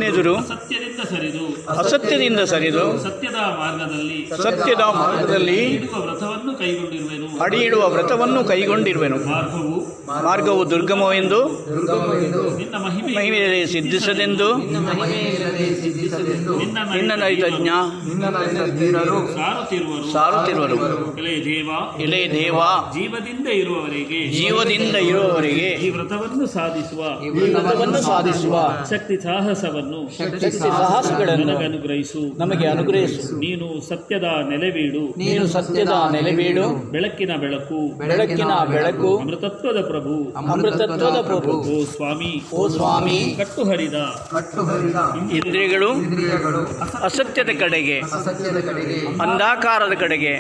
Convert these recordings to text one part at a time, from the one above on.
ಏನೆದುರು ಅಸತ್ಯದಿಂದ ಸರಿದು ಸತ್ಯದ ಮಾರ್ಗದಲ್ಲಿ ಅಡಿಯಿಡುವ ವ್ರತವನ್ನು ಕೈಗೊಂಡಿರುವೆನು. ಮಾರ್ಗವು ದುರ್ಗಮವೆಂದು ಮಹಿಮೆಯಲ್ಲಿ ಸಿದ್ಧಿಸದೆಂದು ನಿನ್ನ ನೈತಜ್ಞ ಸಾರುತ್ತಿರುವರು. ಎಲೆ ದೇವ, ಜೀವದಿಂದ ಇರುವವರೆಗೆ ಈ ವ್ರತವನ್ನು ಸಾಧಿಸುವ ಶಕ್ತಿ ಸಾಹಸಗಳನ್ನು ನಮಗೆ ಅನುಗ್ರಹಿಸು. ನೀನು ಸತ್ಯದ ನೆಲೆವೀಡು, ಬೆಳಕಿನ ಬೆಳಕು, ಅಮೃತತ್ವದ ಪ್ರಭು. ಓ ಸ್ವಾಮಿ, ಕಟ್ಟು ಹರಿದ ಇಂದ್ರಿಯಗಳು ಅಸತ್ಯದ ಕಡೆಗೆ, ಅಂಧಾಕಾರದ ಕಡೆಗೆ,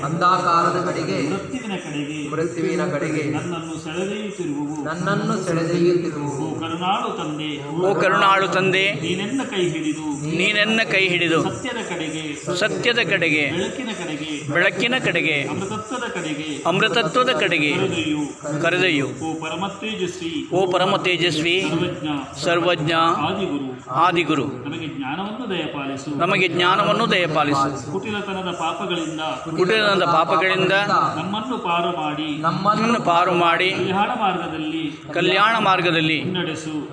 ಮೃತ್ಯುವಿನ ಕಡೆಗೆ ನನ್ನನ್ನು ಸೆಳೆದೊಯ್ಯುತ್ತಿರುವು. ಓ ಕರುಣಾಳು ತಂದೆ, ನೀನೆನ್ನ ಕೈ ಹಿಡಿದು ಸತ್ಯದ ಕಡೆಗೆ, ಬೆಳಕಿನ ಕಡೆಗೆ, ಅಮೃತತ್ವದ ಕಡೆಗೆ ಕರೆದೊಯ್ಯು. ಓ ಪರಮ ತೇಜಸ್ವಿ, ಸರ್ವಜ್ಞ, ಆದಿಗುರು, ನಮಗೆ ಜ್ಞಾನವನ್ನು ದಯಪಾಲಿಸು. ಕುಟಿಲತನದ ಪಾಪಗಳಿಂದ ನಮ್ಮನ್ನು ಪಾರು ಮಾಡಿ ಕಲ್ಯಾಣ ಮಾರ್ಗದಲ್ಲಿ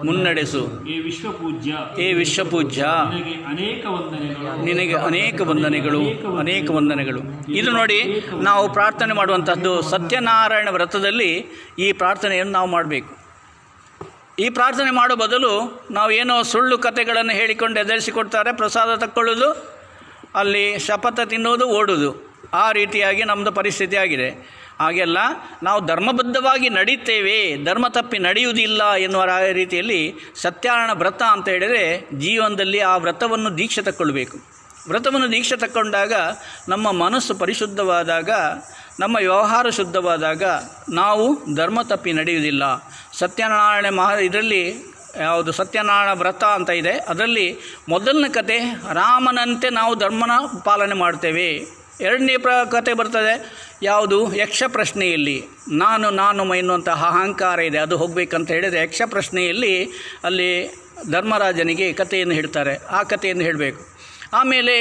ಮುನ್ನಡೆಸು. ಏ ವಿಶ್ವಪೂಜ್ಯ, ನಿನಗೆ ಅನೇಕ ವಂದನೆಗಳು. ಇದು ನೋಡಿ, ನಾವು ಪ್ರಾರ್ಥನೆ ಮಾಡುವಂಥದ್ದು ಸತ್ಯನಾರಾಯಣ ವ್ರತದಲ್ಲಿ ಈ ಪ್ರಾರ್ಥನೆಯನ್ನು ನಾವು ಮಾಡಬೇಕು. ಈ ಪ್ರಾರ್ಥನೆ ಮಾಡೋ ಬದಲು ನಾವು ಏನೋ ಸುಳ್ಳು ಕಥೆಗಳನ್ನು ಹೇಳಿಕೊಂಡು ಎದುರಿಸಿಕೊಡ್ತಾರೆ, ಪ್ರಸಾದ ತಕ್ಕೊಳ್ಳೋದು, ಅಲ್ಲಿ ಶಪಥ ತಿನ್ನೋದು, ಓಡೋದು, ಆ ರೀತಿಯಾಗಿ ನಮ್ಮದು ಪರಿಸ್ಥಿತಿ ಆಗಿದೆ. ಹಾಗೆಲ್ಲ ನಾವು ಧರ್ಮಬದ್ಧವಾಗಿ ನಡೀತೇವೆ, ಧರ್ಮ ತಪ್ಪಿ ನಡೆಯುವುದಿಲ್ಲ ಎನ್ನುವ ರೀತಿಯಲ್ಲಿ ಸತ್ಯನಾರಾಯಣ ವ್ರತ ಅಂತ ಹೇಳಿದರೆ ಜೀವನದಲ್ಲಿ ಆ ವ್ರತವನ್ನು ದೀಕ್ಷೆ ತಕ್ಕೊಳ್ಬೇಕು. ವ್ರತವನ್ನು ದೀಕ್ಷೆ ತಕ್ಕೊಂಡಾಗ ನಮ್ಮ ಮನಸ್ಸು ಪರಿಶುದ್ಧವಾದಾಗ, ನಮ್ಮ ವ್ಯವಹಾರ ಶುದ್ಧವಾದಾಗ ನಾವು ಧರ್ಮ ತಪ್ಪಿ ನಡೆಯುವುದಿಲ್ಲ. ಸತ್ಯನಾರಾಯಣ ಇದರಲ್ಲಿ ಯಾವುದು ಸತ್ಯನಾರಾಯಣ ವ್ರತ ಅಂತ ಇದೆ, ಅದರಲ್ಲಿ ಮೊದಲನೇ ಕತೆ ರಾಮನಂತೆ ನಾವು ಧರ್ಮನ ಪಾಲನೆ ಮಾಡ್ತೇವೆ. ಎರಡನೇ ಕತೆ ಬರ್ತದೆ ಯಾವುದು, ಯಕ್ಷ ಪ್ರಶ್ನೆಯಲ್ಲಿ ನಾನು ಎನ್ನುವಂತಹ ಅಹಂಕಾರ ಇದೆ, ಅದು ಹೋಗಬೇಕಂತ ಹೇಳಿದರೆ ಯಕ್ಷ ಪ್ರಶ್ನೆಯಲ್ಲಿ ಅಲ್ಲಿ ಧರ್ಮರಾಜನಿಗೆ ಕಥೆಯನ್ನು ಹೇಳ್ತಾರೆ, ಆ ಕಥೆಯನ್ನು ಹೇಳಬೇಕು. ಆಮೇಲೆ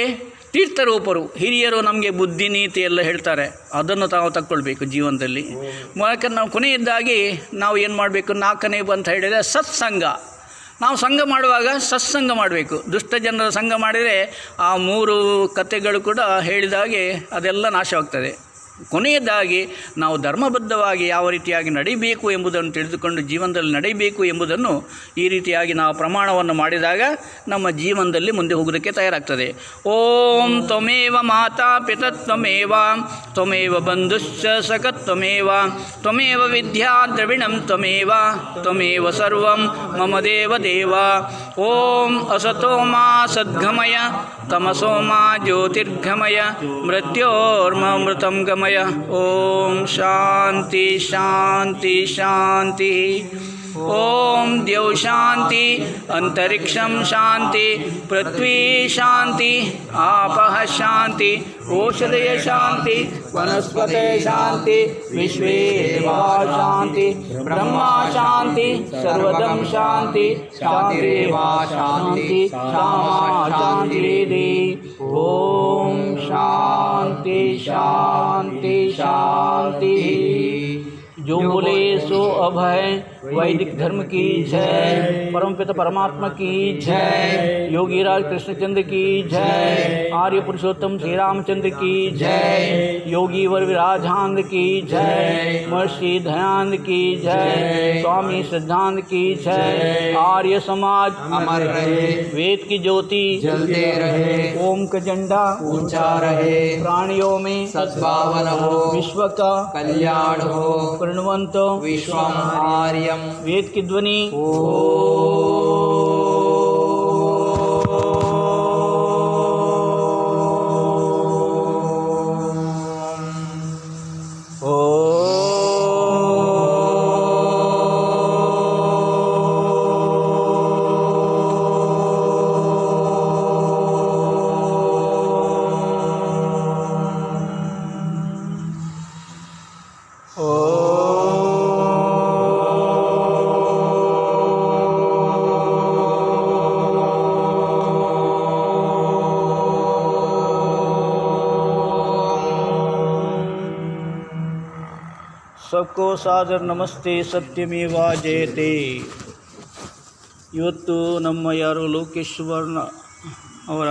ತೀರ್ಥರೂಪರು, ಹಿರಿಯರು ನಮಗೆ ಬುದ್ಧಿ ನೀತಿ ಎಲ್ಲ ಹೇಳ್ತಾರೆ, ಅದನ್ನು ನಾವು ತಕ್ಕೊಳ್ಬೇಕು ಜೀವನದಲ್ಲಿ. ಯಾಕಂದ್ರೆ ನಾವು ಕೊನೆಯದಾಗಿ ನಾವು ಏನು ಮಾಡಬೇಕು, ನಾಲ್ಕನೇ ಅಂತ ಹೇಳಿದರೆ ಸತ್ಸಂಗ. ನಾವು ಸಂಘ ಮಾಡುವಾಗ ಸತ್ಸಂಗ ಮಾಡಬೇಕು. ದುಷ್ಟ ಜನರ ಸಂಘ ಮಾಡಿದರೆ ಆ 3 ಕಥೆಗಳು ಕೂಡ ಹೇಳಿದಾಗೆ ಅದೆಲ್ಲ ನಾಶವಾಗ್ತದೆ. ಕೊನೆಯದಾಗಿ ನಾವು ಧರ್ಮಬದ್ಧವಾಗಿ ಯಾವ ರೀತಿಯಾಗಿ ನಡೀಬೇಕು ಎಂಬುದನ್ನು ತಿಳಿದುಕೊಂಡು ಜೀವನದಲ್ಲಿ ನಡೀಬೇಕು ಎಂಬುದನ್ನು ಈ ರೀತಿಯಾಗಿ ನಾವು ಪ್ರಮಾಣವನ್ನು ಮಾಡಿದಾಗ ನಮ್ಮ ಜೀವನದಲ್ಲಿ ಮುಂದೆ ಹೋಗೋದಕ್ಕೆ ತಯಾರಾಗ್ತದೆ. ಓಂ ತ್ವಮೇವ ಮಾತಾ ಪಿತತ್ವಮೇವ ತ್ವಮೇವ ಬಂಧುಶ್ಚ ಸಖತ್ವಮೇವ ತ್ವಮೇವ ವಿದ್ಯಾ ದ್ರವಿಣಂ ತ್ವಮೇವ ಸರ್ವಂ ಮಮ ದೇವ. ಓಂ ಅಸತೋ ಮಾ ಸದ್ಗಮಯ ತಮಸೋ ಮಾ ಜ್ಯೋತಿರ್ಗಮಯ ಮೃತ್ಯೋರ್ಮೃತಂ ಗಮಯ. ಓಂ ಶಾಂತಿ ಶಾಂತಿ ಶಾಂತಿ. ಓಂ ದ್ಯೌ ಶಾಂತಿ ಅಂತರಿಕ್ಷಂ ಶಾಂತಿ ಪೃಥ್ವೀ ಶಾಂತಿ ಆಪಃ ಶಾಂತಿ ಓಷಧಯ ಶಾಂತಿ ವನಸ್ಪತೆ ಶಾಂತಿ ವಿಶ್ವೇ ದೇವಾ ಶಾಂತಿ ಬ್ರಹ್ಮ ಶಾಂತಿ ಸರ್ವದಂ ಶಾಂತಿ ಶಾಂತಿರೇವಾ ಶಾಂತಿ ಶಾಮಾ ಶಾಂತಿರೇದಿ. ಓಂ ಶಾಂತಿ ಶಾಂತಿ शांति. जो बोले सो अभय. वैदिक धर्म की जय. परमपिता परमात्मा की जय. योगीराज कृष्णचंद्र की जय. आर्य पुरुषोत्तम श्री रामचंद्र की जय. योगी वर विराजानंद की जय. महर्षि दयानंद की जय. स्वामी श्रद्धानंद की जय. आर्य समाज अमर रहे. वेद की ज्योति जलते रहे. ओम का झंडा ऊंचा रहे. प्राणियों में सद्भावन हो. विश्व का कल्याण हो. प्रणवंत विश्वम आर्य. वेद की ध्वनि ಸಬ್ಕೋ ಸಾದರ್ ನಮಸ್ತೆ ಸತ್ಯಮೇವ ಜಯತೆ. ಇವತ್ತು ನಮ್ಮ ಯಾರು ಲೋಕೇಶ್ವರ್ ಅವರ